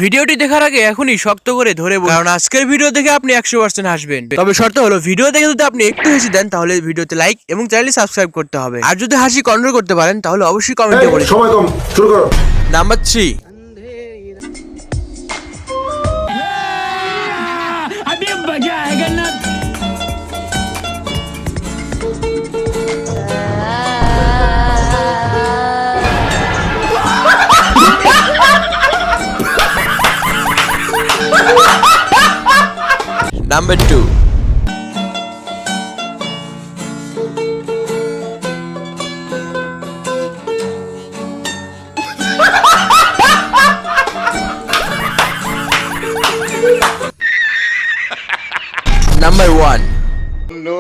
ভিডিওটি দেখার আগে এখনই শক্ত করে ধরে বলুন, কারণ আজকের ভিডিও দেখে আপনি 100% হাসবেন। তবে শর্ত হলো ভিডিও দেখে যদি আপনি একটু হেসে দেন তাহলে ভিডিওতে লাইক এবং চ্যানেলটি সাবস্ক্রাইব করতে হবে। আর যদি হাসি কন্ট্রোল করতে পারেন তাহলে অবশ্যই কমেন্টে বলে দিন। সময় কম, শুরু করো। নাম্বার 3। अभी मजा आएगा ना। Number 2. Number 1. No.